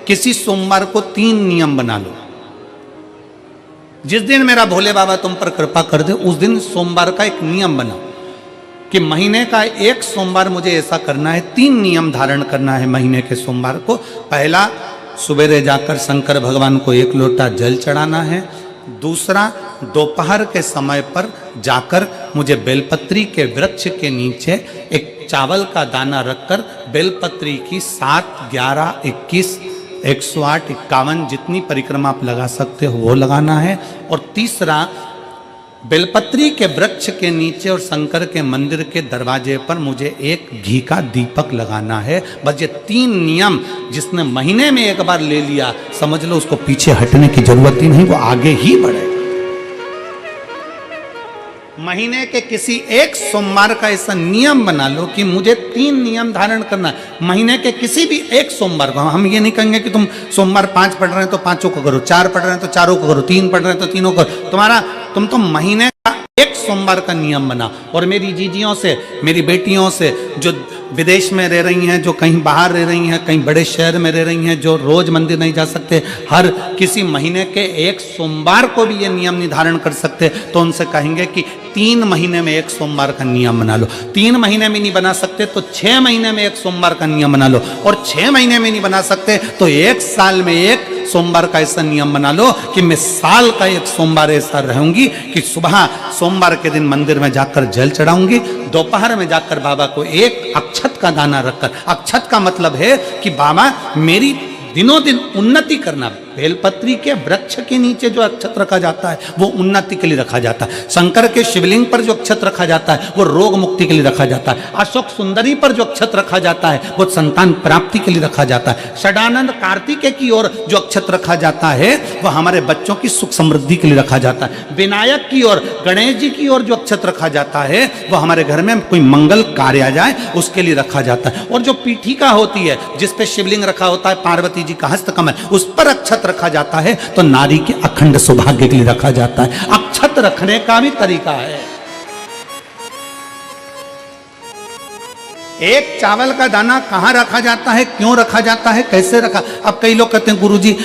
किसी सोमवार को 3 नियम बना लो। जिस दिन मेरा भोले बाबा तुम पर कृपा कर दे उस दिन सोमवार का एक नियम बनाओ कि महीने का एक सोमवार मुझे ऐसा करना है, 3 नियम धारण करना है महीने के सोमवार को। पहला, सुबेरे जाकर शंकर भगवान को 1 लोटा जल चढ़ाना है। दूसरा, दोपहर के समय पर जाकर मुझे बेलपत्री के वृक्ष के नीचे एक चावल का दाना रखकर बेलपत्री की 7, 11, 21, 108, 51 जितनी परिक्रमा आप लगा सकते हो वो लगाना है। और तीसरा, बेलपत्री के वृक्ष के नीचे और शंकर के मंदिर के दरवाजे पर मुझे एक घी का दीपक लगाना है। बस ये 3 नियम जिसने महीने में एक बार ले लिया, समझ लो उसको पीछे हटने की जरूरत ही नहीं, वो आगे ही बढ़े। महीने के किसी एक सोमवार का ऐसा नियम बना लो कि मुझे 3 नियम धारण करना है महीने के किसी भी एक सोमवार को। हम ये नहीं कहेंगे कि तुम सोमवार 5 पढ़ रहे हैं तो 5 को करो, 4 पढ़ रहे हैं तो 4 को करो, 3 पढ़ रहे हैं तो 3 को करो। तुम तो महीने का एक सोमवार का नियम बना। और मेरी जीजियों से, मेरी बेटियों से जो विदेश में रह रही हैं, जो कहीं बाहर रह रही हैं, कहीं बड़े शहर में रह रही हैं, जो रोज मंदिर नहीं जा सकते, हर किसी महीने के एक सोमवार को भी ये नियम निर्धारण कर सकते, तो उनसे कहेंगे कि 3 महीने में एक सोमवार का नियम बना लो। 3 महीने में नहीं बना सकते तो 6 महीने में एक सोमवार का नियम बना लो। और 6 महीने में नहीं बना सकते तो 1 साल में एक सोमवार का ऐसा नियम बना लो कि मैं साल का एक सोमवार ऐसा रहूंगी कि सुबह सोमवार के दिन मंदिर में जाकर जल चढ़ाऊंगी, दोपहर में जाकर बाबा को एक अक्षत का दाना रखकर, अक्षत का मतलब है कि बाबा मेरी दिनों दिन उन्नति करना। बेलपत्री के वृक्ष के नीचे जो अक्षत रखा जाता है वो उन्नति के लिए रखा जाता है। शंकर के शिवलिंग पर जो अक्षत रखा जाता है वो रोग मुक्ति के लिए रखा जाता है। अशोक सुंदरी पर जो अक्षत रखा जाता है वो संतान प्राप्ति के लिए रखा जाता है। षडानंद कार्तिकेय की ओर जो अक्षत रखा जाता है वो हमारे बच्चों की सुख समृद्धि के लिए रखा जाता है। विनायक की ओर, गणेश जी की ओर जो अक्षत रखा जाता है वो हमारे घर में कोई मंगल कार्य आ जाए उसके लिए रखा जाता है। और जो पीठिका होती है जिसपे शिवलिंग रखा होता है, पार्वती जी का हस्तकमल, उस पर अक्षत रखा जाता है तो नारी के अखंड सौभाग्य के लिए रखा जाता है। अक्षत रखने का भी तरीका है। एक चावल का दाना कहां रखा जाता है, क्यों रखा जाता है, कैसे रखा। अब कई लोग कहते हैं गुरुजी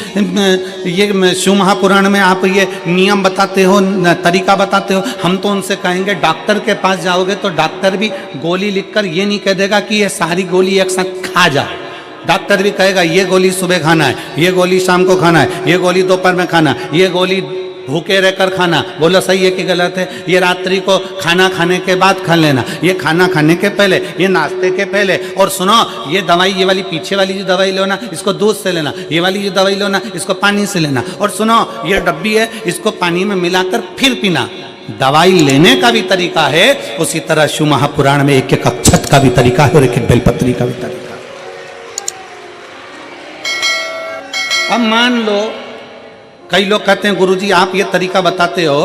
ये शिव महापुराण में आप ये नियम बताते हो, तरीका बताते हो। हम तो उनसे कहेंगे डॉक्टर के पास जाओगे तो डॉक्टर भी गोली लिखकर ये नहीं कह देगा कि ये सारी गोली एक साथ खा जा। डॉक्टर भी कहेगा ये गोली सुबह खाना है, ये गोली शाम को खाना है, ये गोली दोपहर में खाना, ये गोली भूखे रहकर खाना। बोलो सही है कि गलत है। ये रात्रि को खाना खाने के बाद खा लेना, ये खाना खाने के पहले, ये नाश्ते के पहले। और सुनो ये दवाई, ये वाली पीछे वाली जो दवाई लो ना इसको दूध से लेना, ये वाली जो दवाई लो ना इसको पानी से लेना। और सुनो ये डब्बी है इसको पानी में मिलाकर फिर पीना। दवाई लेने का भी तरीका है, उसी तरह शिव महापुराण में एक एक अक्षत का भी तरीका है और एक एक बेलपत्री का भी तरीका। अब मान लो कई लोग कहते हैं गुरुजी आप ये तरीका बताते हो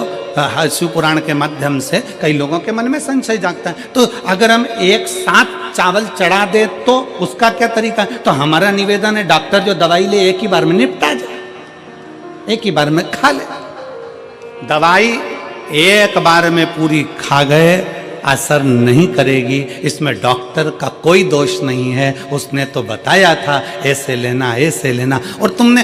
शिव पुराण के माध्यम से, कई लोगों के मन में संशय जागता है। तो अगर हम एक साथ चावल चढ़ा दे तो उसका क्या तरीका है। तो हमारा निवेदन है डॉक्टर जो दवाई ले एक ही बार में निपटा जाए, एक ही बार में खा ले। दवाई एक बार में पूरी खा गए असर नहीं करेगी, इसमें डॉक्टर का कोई दोष नहीं है। उसने तो बताया था ऐसे लेना ऐसे लेना। और तुमने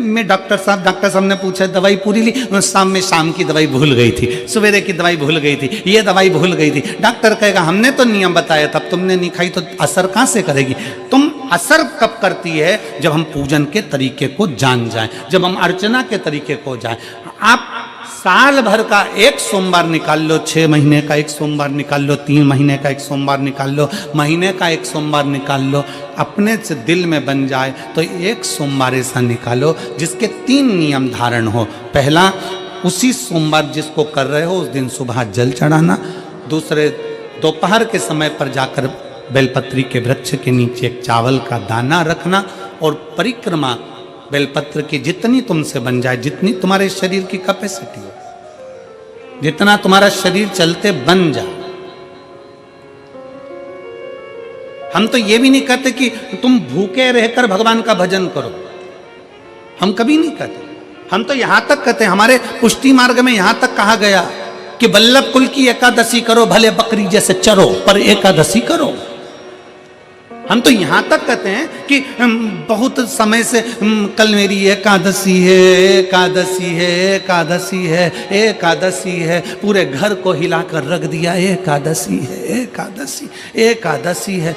मैं डॉक्टर साहब ने पूछा दवाई पूरी ली, शाम की दवाई भूल गई थी, सवेरे की दवाई भूल गई थी, ये दवाई भूल गई थी। डॉक्टर कहेगा हमने तो नियम बताया था, तुमने नहीं खाई तो असर कहाँ से करेगी। तुम असर कब करती है जब हम पूजन के तरीके को जान जाएं, जब हम अर्चना के तरीके को जाएं। आप साल भर का एक सोमवार निकाल लो, 6 महीने का एक सोमवार निकाल लो, 3 महीने का एक सोमवार निकाल लो, महीने का एक सोमवार निकाल लो। अपने से दिल में बन जाए तो एक सोमवार ऐसा निकालो जिसके 3 नियम धारण हो। पहला, उसी सोमवार जिसको कर रहे हो उस दिन सुबह जल चढ़ाना। दूसरे, दोपहर के समय पर जाकर बेलपत्री के वृक्ष के नीचे एक चावल का दाना रखना। और परिक्रमा बेलपत्र की जितनी तुमसे बन जाए, जितनी तुम्हारे शरीर की कैपेसिटी हो, जितना तुम्हारा शरीर चलते बन जाए। हम तो ये भी नहीं कहते कि तुम भूखे रहकर भगवान का भजन करो, हम कभी नहीं कहते। हम तो यहां तक कहते हैं, हमारे पुष्टि मार्ग में यहां तक कहा गया कि वल्लभ कुल की एकादशी करो, भले बकरी जैसे चरो पर एकादशी करो। हम तो यहां तक कहते हैं कि बहुत समय से कल मेरी एकादशी है, एकादशी है, एकादशी है, एकादशी है, पूरे घर को हिलाकर रख दिया, एकादशी है, एकादशी, एकादशी है।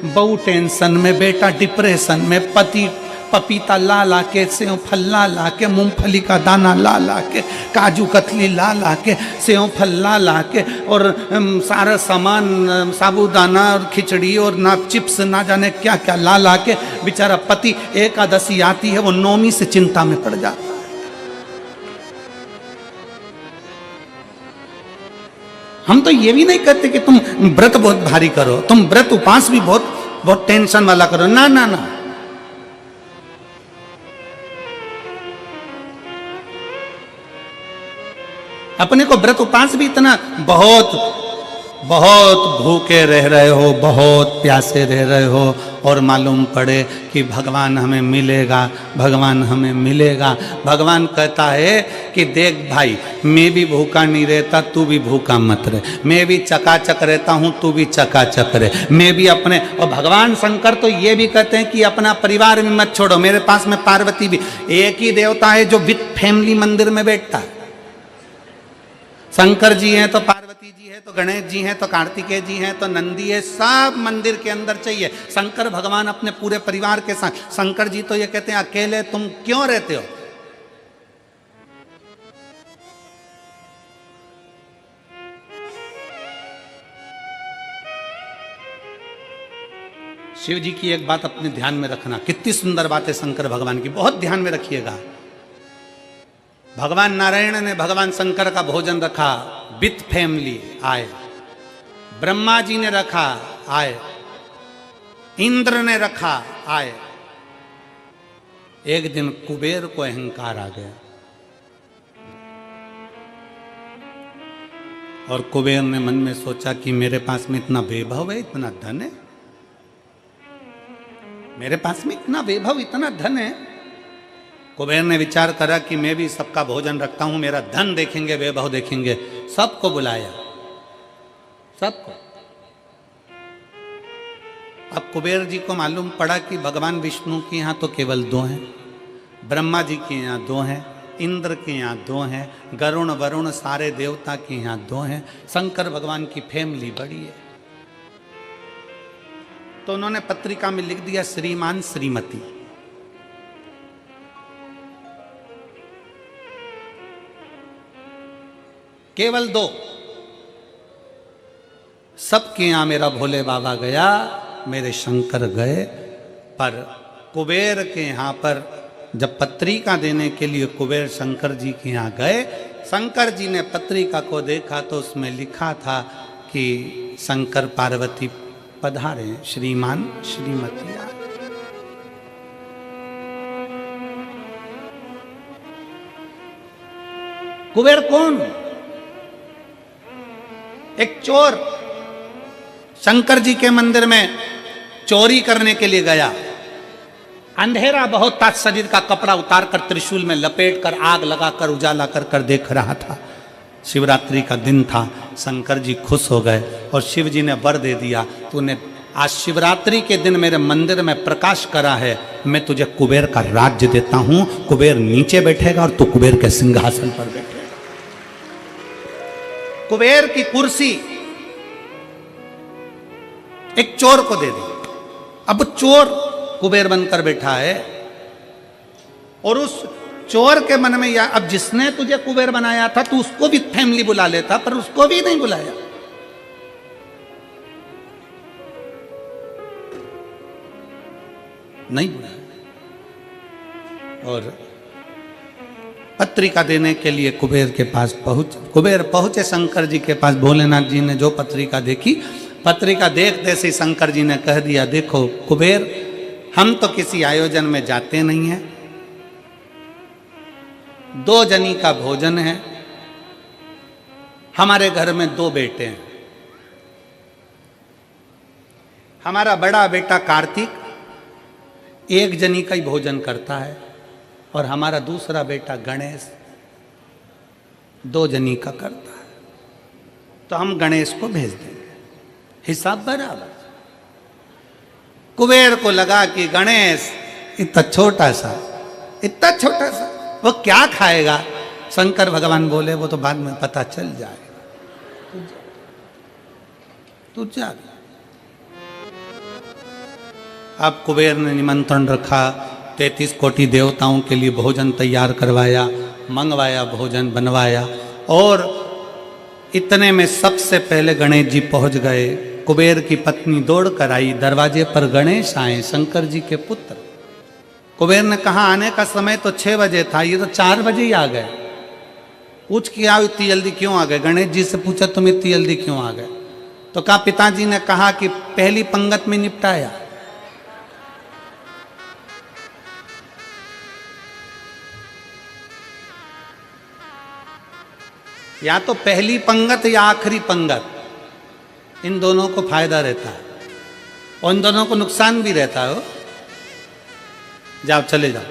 बहू टेंशन में, बेटा डिप्रेशन में, पति पपीता ला ला के, सेव फल ला के, मूंगफली का दाना ला के, काजू कतली ला के, सेव फल ला के, और सारा सामान, साबूदाना और खिचड़ी और ना चिप्स ना जाने क्या क्या ला के, बेचारा पति एकादशी आती है वो नौमी से चिंता में पड़ जाता है। हम तो ये भी नहीं कहते कि तुम व्रत बहुत भारी करो, तुम व्रत उपास भी बहुत बहुत टेंशन वाला करो, ना ना ना। अपने को व्रत उपास भी इतना बहुत बहुत भूखे रह रहे हो, बहुत प्यासे रह रहे हो, और मालूम पड़े कि भगवान हमें मिलेगा, भगवान हमें मिलेगा। भगवान कहता है कि देख भाई, मैं भी भूखा नहीं रहता, तू भी भूखा मत रहे, मैं भी चकाचक रहता हूँ, तू भी चकाचक रहे, मैं भी अपने। और भगवान शंकर तो ये भी कहते हैं कि अपना परिवार भी मत छोड़ो, मेरे पास में पार्वती भी, एक ही देवता है जो विद फैमिली मंदिर में बैठता है। शंकर जी हैं तो पार्वती जी है, तो गणेश जी हैं, तो कार्तिकेय जी हैं, तो नंदी है, सब मंदिर के अंदर चाहिए। शंकर भगवान अपने पूरे परिवार के साथ। शंकर जी तो ये कहते हैं अकेले तुम क्यों रहते हो? शिव जी की एक बात अपने ध्यान में रखना, कितनी सुंदर बात है शंकर भगवान की, बहुत ध्यान में रखिएगा। भगवान नारायण ने भगवान शंकर का भोजन रखा, विथ फैमिली आए। ब्रह्मा जी ने रखा, आए। इंद्र ने रखा, आए। एक दिन कुबेर को अहंकार आ गया और कुबेर ने मन में सोचा कि मेरे पास में इतना वैभव है, इतना धन है, मेरे पास में इतना वैभव, इतना धन है। कुबेर ने विचार करा कि मैं भी सबका भोजन रखता हूं, मेरा धन देखेंगे, वैभव देखेंगे। सबको बुलाया, सबको। अब कुबेर जी को मालूम पड़ा कि भगवान विष्णु के यहाँ तो केवल 2 हैं, ब्रह्मा जी के यहाँ 2 हैं, इंद्र के यहाँ 2 हैं, गरुण वरुण सारे देवता के यहाँ 2 हैं, शंकर भगवान की फैमिली बड़ी है। तो उन्होंने पत्रिका में लिख दिया श्रीमान श्रीमती। केवल 2। सबके यहां मेरा भोले बाबा गया, मेरे शंकर गए, पर कुबेर के यहां पर जब पत्रिका देने के लिए कुबेर शंकर जी के यहां गए, शंकर जी ने पत्रिका को देखा तो उसमें लिखा था कि शंकर पार्वती पधारे, श्रीमान श्रीमती आए। कुबेर कौन? एक चोर शंकर जी के मंदिर में चोरी करने के लिए गया। अंधेरा बहुत था, शरीर का कपड़ा उतारकर त्रिशूल में लपेटकर आग लगाकर उजाला कर देख रहा था। शिवरात्रि का दिन था, शंकर जी खुश हो गए और शिव जी ने वर दे दिया, तूने आज शिवरात्रि के दिन मेरे मंदिर में प्रकाश करा है, मैं तुझे कुबेर का राज्य देता हूं। कुबेर नीचे बैठेगा और तू कुबेर के सिंहासन पर बैठेगा। कुबेर की कुर्सी एक चोर को दे दी। अब चोर कुबेर बनकर बैठा है और उस चोर के मन में या अब जिसने तुझे कुबेर बनाया था तू उसको भी फैमिली बुला लेता, पर उसको भी नहीं बुलाया। नहीं बुलाया। और पत्रिका देने के लिए कुबेर के पास कुबेर पहुंचे शंकर जी के पास। भोलेनाथ जी ने जो पत्रिका देखी, पत्रिका देखते से शंकर जी ने कह दिया, देखो कुबेर, हम तो किसी आयोजन में जाते नहीं हैं, 2 जनी का भोजन है, हमारे घर में 2 बेटे हैं, हमारा बड़ा बेटा कार्तिक 1 जनी का ही भोजन करता है और हमारा दूसरा बेटा गणेश 2 जनी का करता है, तो हम गणेश को भेज देंगे, हिसाब बराबर। कुबेर को लगा कि गणेश इतना छोटा सा वो क्या खाएगा। शंकर भगवान बोले वो तो बाद में पता चल जाएगा, तू जा। अब कुबेर ने निमंत्रण रखा, 33 कोटि देवताओं के लिए भोजन तैयार करवाया, मंगवाया, भोजन बनवाया। और इतने में सबसे पहले गणेश जी पहुंच गए। कुबेर की पत्नी दौड़ कर आई, दरवाजे पर गणेश आए, शंकर जी के पुत्र। कुबेर ने कहा आने का समय तो 6 बजे था, ये तो 4 बजे ही आ गए। पूछ के आओ इतनी जल्दी क्यों आ गए। गणेश जी से पूछा तुम इतनी जल्दी क्यों आ गए। तो कहा पिताजी ने कहा कि पहली पंगत में निपटाया। या तो पहली पंगत या आखिरी पंगत, इन दोनों को फायदा रहता है और इन दोनों को नुकसान भी रहता है। जाओ चले जाओ।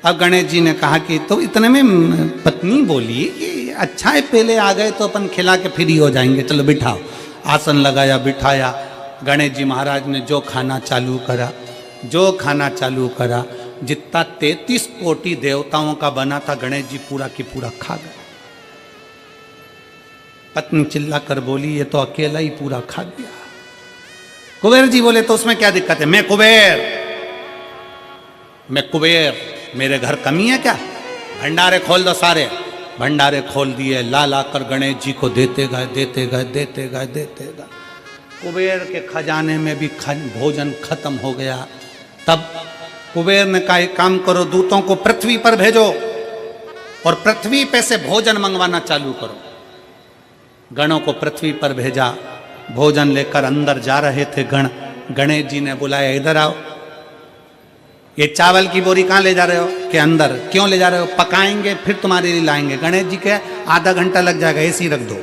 अब गणेश जी ने कहा कि तो इतने में पत्नी बोली कि अच्छा है पहले आ गए तो अपन खिला के फ्री हो जाएंगे, चलो बिठाओ। आसन लगाया, बिठाया। गणेश जी महाराज ने जो खाना चालू करा, जितना 33 कोटि देवताओं का बना था गणेश जी पूरा की पूरा खा गए। पत्नी चिल्ला कर बोली ये तो अकेला ही पूरा खा गया। कुबेर जी बोले तो उसमें क्या दिक्कत है, मैं कुबेर, मेरे घर कमी है क्या। भंडारे खोल दो सारे। भंडारे खोल दिए, ला कर गणेश जी को देते गए। कुबेर के खजाने में भी भोजन खत्म हो गया। तब कुबेर ने कहा एक काम करो, दूतों को पृथ्वी पर भेजो और पृथ्वी पे से भोजन मंगवाना चालू करो। गणों को पृथ्वी पर भेजा। भोजन लेकर अंदर जा रहे थे गण। गणेश जी ने बुलाया इधर आओ। ये चावल की बोरी कहाँ ले जा रहे हो। कि अंदर। क्यों ले जा रहे हो। पकाएंगे फिर तुम्हारे लिए लाएंगे। गणेश जी के आधा घंटा लग जाएगा, ऐसी रख दो।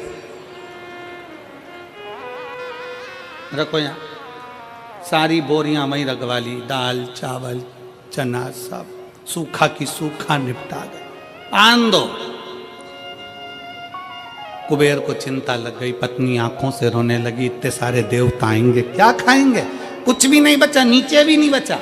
रखो यहाँ। सारी बोरियां वहीं रखवा ली, दाल चावल चना सब सूखा की सूखा निपटा गए। आन दो। कुबेर को चिंता लग गई, पत्नी आंखों से रोने लगी, इतने सारे देवता आएंगे क्या खाएंगे। कुछ भी नहीं बचा, नीचे भी नहीं बचा।